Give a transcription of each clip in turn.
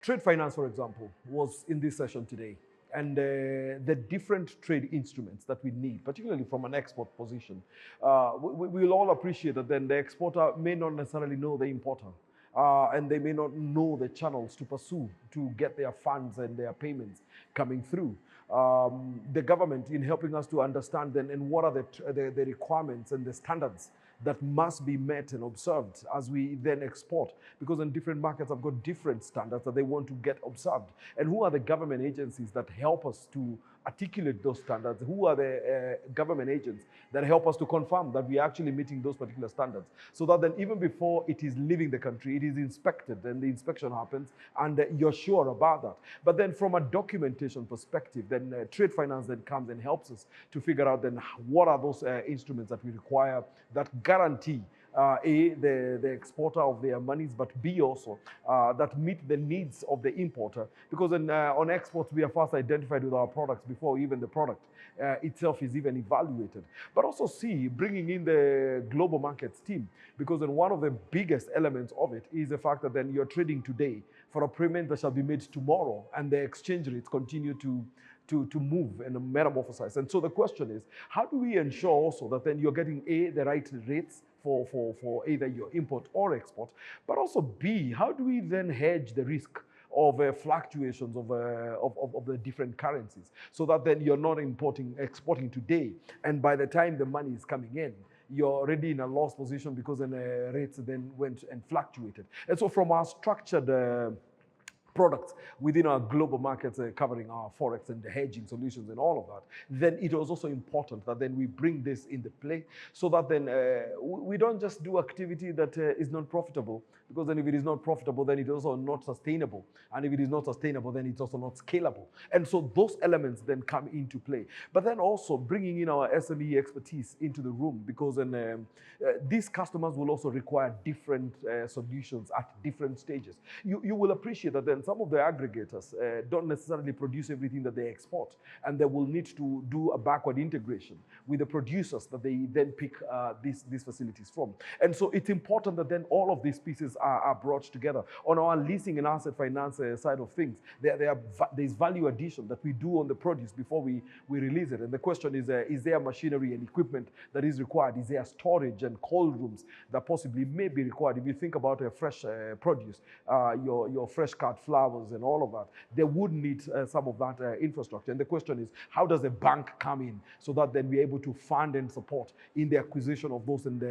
Trade finance, for example, was in this session today. And the different trade instruments that we need, particularly from an export position, we'll all appreciate that then the exporter may not necessarily know the importer. And they may not know the channels to pursue to get their funds and their payments coming through. The government, in helping us to understand then and what are the requirements and the standards that must be met and observed as we then export, because in different markets have got different standards that they want to get observed. And who are the government agencies that help us to articulate those standards? Who are the government agents that help us to confirm that we are actually meeting those particular standards, so that then even before it is leaving the country, it is inspected and the inspection happens and you're sure about that. But then from a documentation perspective, then trade finance then comes and helps us to figure out then what are those instruments that we require that guarantee A, the exporter of their monies, but B, also that meet the needs of the importer. Because on exports, we are first identified with our products before even the product itself is even evaluated. But also C, bringing in the global markets team, because then one of the biggest elements of it is the fact that then you're trading today for a payment that shall be made tomorrow, and the exchange rates continue to move and metamorphosize. And so the question is, how do we ensure also that then you're getting A, the right rates for either your import or export, but also B, how do we then hedge the risk of fluctuations of the different currencies, so that then you're not exporting today, and by the time the money is coming in, you're already in a loss position because then rates then went and fluctuated. And so from our structured products within our global markets covering our forex and the hedging solutions and all of that, then it was also important that then we bring this into play, so that then we don't just do activity that is not profitable, because then if it is not profitable, then it's also not sustainable. And if it is not sustainable, then it's also not scalable. And so those elements then come into play. But then also bringing in our SME expertise into the room, because then these customers will also require different solutions at different stages. You will appreciate that then some of the aggregators don't necessarily produce everything that they export, and they will need to do a backward integration with the producers that they then pick these facilities from. And so it's important that then all of these pieces are brought together. On our leasing and asset finance side of things, there's value addition that we do on the produce before we release it. And the question is there machinery and equipment that is required? Is there storage and cold rooms that possibly may be required? If you think about a fresh produce, your fresh cut flowers and all of that, they would need some of that infrastructure. And the question is, how does a bank come in so that then we're able to fund and support in the acquisition of those and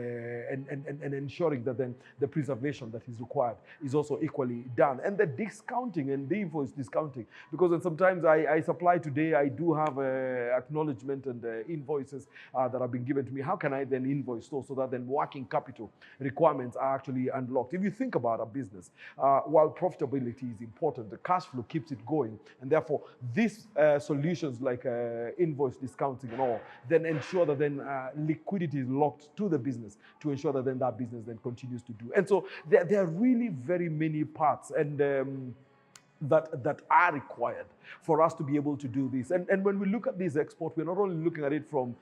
ensuring that then the preservation that is required is also equally done. And the discounting and the invoice discounting, because then sometimes I supply today, I do have acknowledgement and invoices that have been given to me. How can I then invoice those so that then working capital requirements are actually unlocked? If you think about a business, while profitability is important, the cash flow keeps it going, and therefore these solutions like invoice discounting and all then ensure that then liquidity is locked to the business to ensure that then that business then continues to do. And so there are really very many parts and that are required for us to be able to do this. And when we look at this export, we're not only looking at it from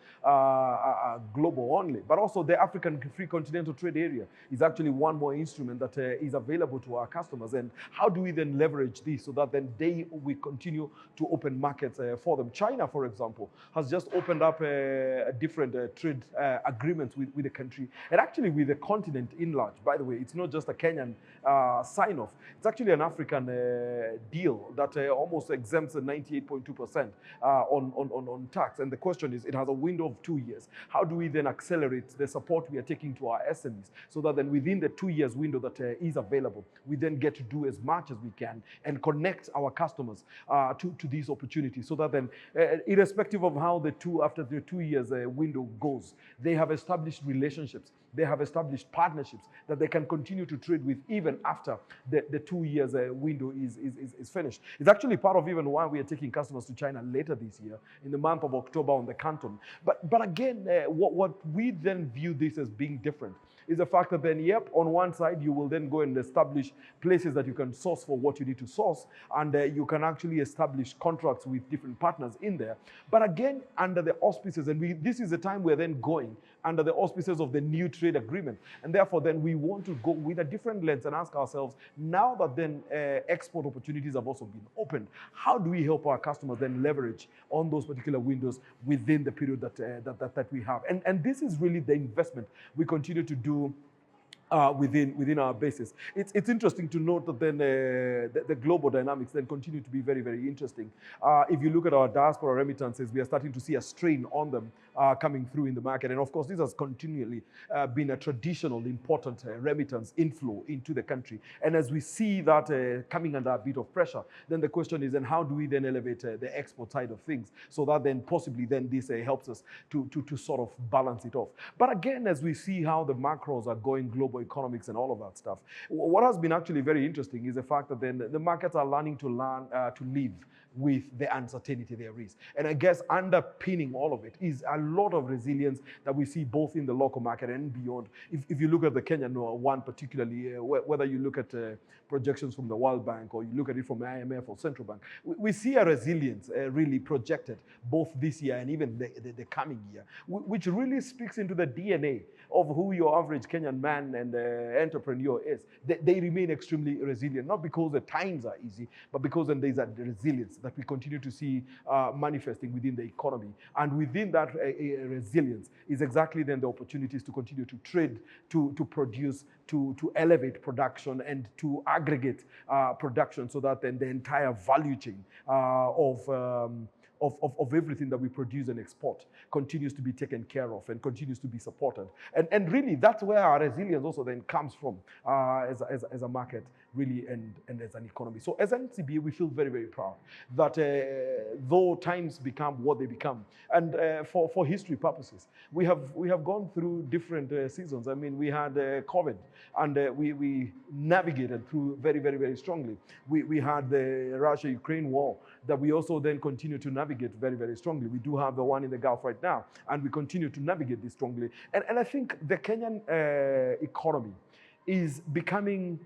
global only, but also the African Free Continental Trade Area is actually one more instrument that is available to our customers. And how do we then leverage this so that then we continue to open markets for them? China, for example, has just opened up a different trade agreements with the country, and actually with the continent in large. By the way, it's not just a Kenyan sign-off. It's actually an African deal that almost exempts 98.2% on tax. And the question is, it has a window of 2 years. How do we then accelerate the support we are taking to our SMEs so that then within the 2 years window that is available, we then get to do as much as we can and connect our customers to these opportunities, so that then irrespective of how after the 2 years window goes, they have established relationships, they have established partnerships that they can continue to trade with even after the 2 years window is finished. It's actually part of even why we are taking customers to China later this year in the month of October on the Canton. But again, what we then view this as being different is the fact that then, yep, on one side, you will then go and establish places that you can source for what you need to source, and you can actually establish contracts with different partners in there. But again, under the auspices, and this is the time we're then going under the auspices of the new trade agreement. And therefore, then we want to go with a different lens and ask ourselves, now that then export opportunities have also been opened, how do we help our customers then leverage on those particular windows within the period that we have? And this is really the investment we continue to do within our basis. It's interesting to note that then the global dynamics then continue to be very, very interesting. If you look at our diaspora remittances, we are starting to see a strain on them coming through in the market. And of course, this has continually been a traditional important remittance inflow into the country. And as we see that coming under a bit of pressure, then the question is, then how do we then elevate the export side of things so that then possibly then this helps us to sort of balance it off. But again, as we see how the macros are going, global economics and all of that stuff, what has been actually very interesting is the fact that then the markets are learning to live with the uncertainty there is. And I guess underpinning all of it is a lot of resilience that we see both in the local market and beyond. If you look at the Kenyan one particularly, whether you look at projections from the World Bank or you look at it from the IMF or Central Bank, we see a resilience really projected both this year and even the coming year, which really speaks into the DNA of who your average Kenyan man and entrepreneur is. They remain extremely resilient, not because the times are easy, but because then there's a resilience that we continue to see manifesting within the economy. And within that resilience is exactly then the opportunities to continue to trade, to produce, to elevate production and to aggregate production so that then the entire value chain of everything that we produce and export continues to be taken care of and continues to be supported. And really, that's where our resilience also then comes from as a market, really, and as an economy. So as NCBA, we feel very, very proud that though times become what they become, and for history purposes, we have gone through different seasons. I mean, we had COVID, and we navigated through very, very, very strongly. We had the Russia-Ukraine war that we also then continue to navigate very, very strongly. We do have the one in the Gulf right now, and we continue to navigate this strongly. And I think the Kenyan economy is becoming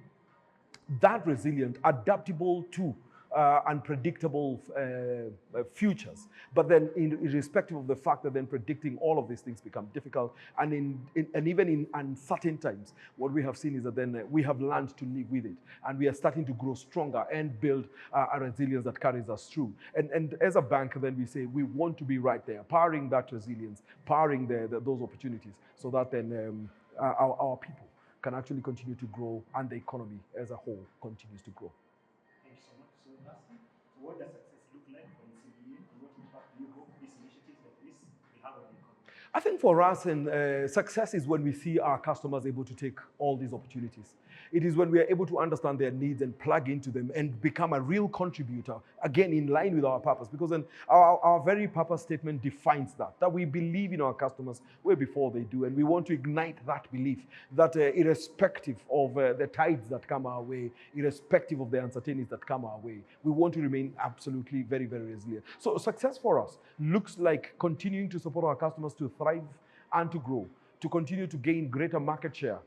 that resilient, adaptable to unpredictable futures. But then irrespective of the fact that then predicting all of these things become difficult, and even in uncertain times, what we have seen is that then we have learned to live with it, and we are starting to grow stronger and build a resilience that carries us through. And as a bank, then we say we want to be right there, powering that resilience, powering those opportunities, so that then our people can actually continue to grow and the economy as a whole continues to grow. Thank you so much. So lastly, what does success look like for NCBA, and what impact do you hope these initiatives like this will have on the economy? I think for us, success is when we see our customers able to take all these opportunities. It is when we are able to understand their needs and plug into them and become a real contributor, again, in line with our purpose. Because then our very purpose statement defines that we believe in our customers way before they do. And we want to ignite that belief that irrespective of the tides that come our way, irrespective of the uncertainties that come our way, we want to remain absolutely very, very resilient. So success for us looks like continuing to support our customers to thrive and to grow, to continue to gain greater market share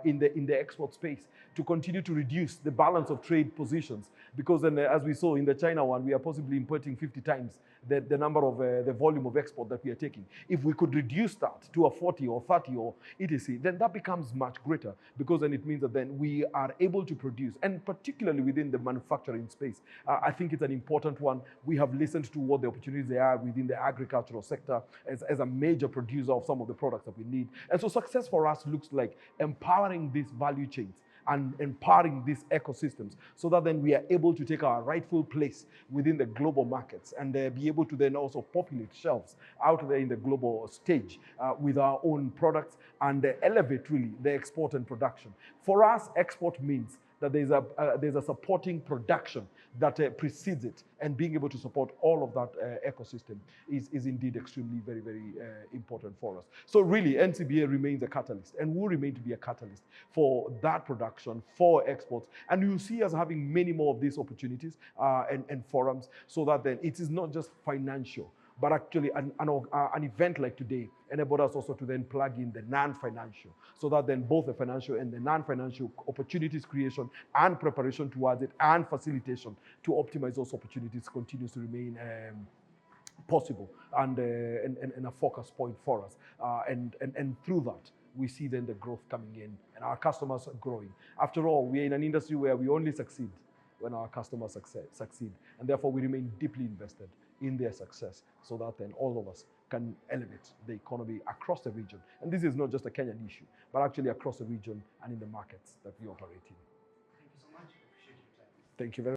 in the export space, to continue to reduce the balance of trade positions. Because then, as we saw in the China one, we are possibly importing 50 times the number of the volume of export that we are taking. If we could reduce that to a 40 or 30 or etc., then that becomes much greater, because then it means that then we are able to produce, and particularly within the manufacturing space, I think it's an important one. We have listened to what the opportunities there are within the agricultural sector as a major producer of some of the products that we need. And so success for us looks like empowering these value chains and empowering these ecosystems, so that then we are able to take our rightful place within the global markets and be able to then also populate shelves out there in the global stage with our own products and elevate really the export and production. For us, export means that there's a supporting production that precedes it, and being able to support all of that ecosystem is indeed extremely very, very important for us. So really, NCBA remains a catalyst and will remain to be a catalyst for that production, for exports. And you'll see us having many more of these opportunities and forums, so that then it is not just financial but actually an event like today enabled us also to then plug in the non-financial, so that then both the financial and the non-financial opportunities creation and preparation towards it and facilitation to optimize those opportunities continues to remain possible and a focus point for us. And through that, we see then the growth coming in and our customers are growing. After all, we're in an industry where we only succeed when our customers succeed. And therefore, we remain deeply invested in their success so that then all of us can elevate the economy across the region. And this is not just a Kenyan issue, but actually across the region and in the markets that we operate in. Thank you so much. I appreciate your time. Thank you very much.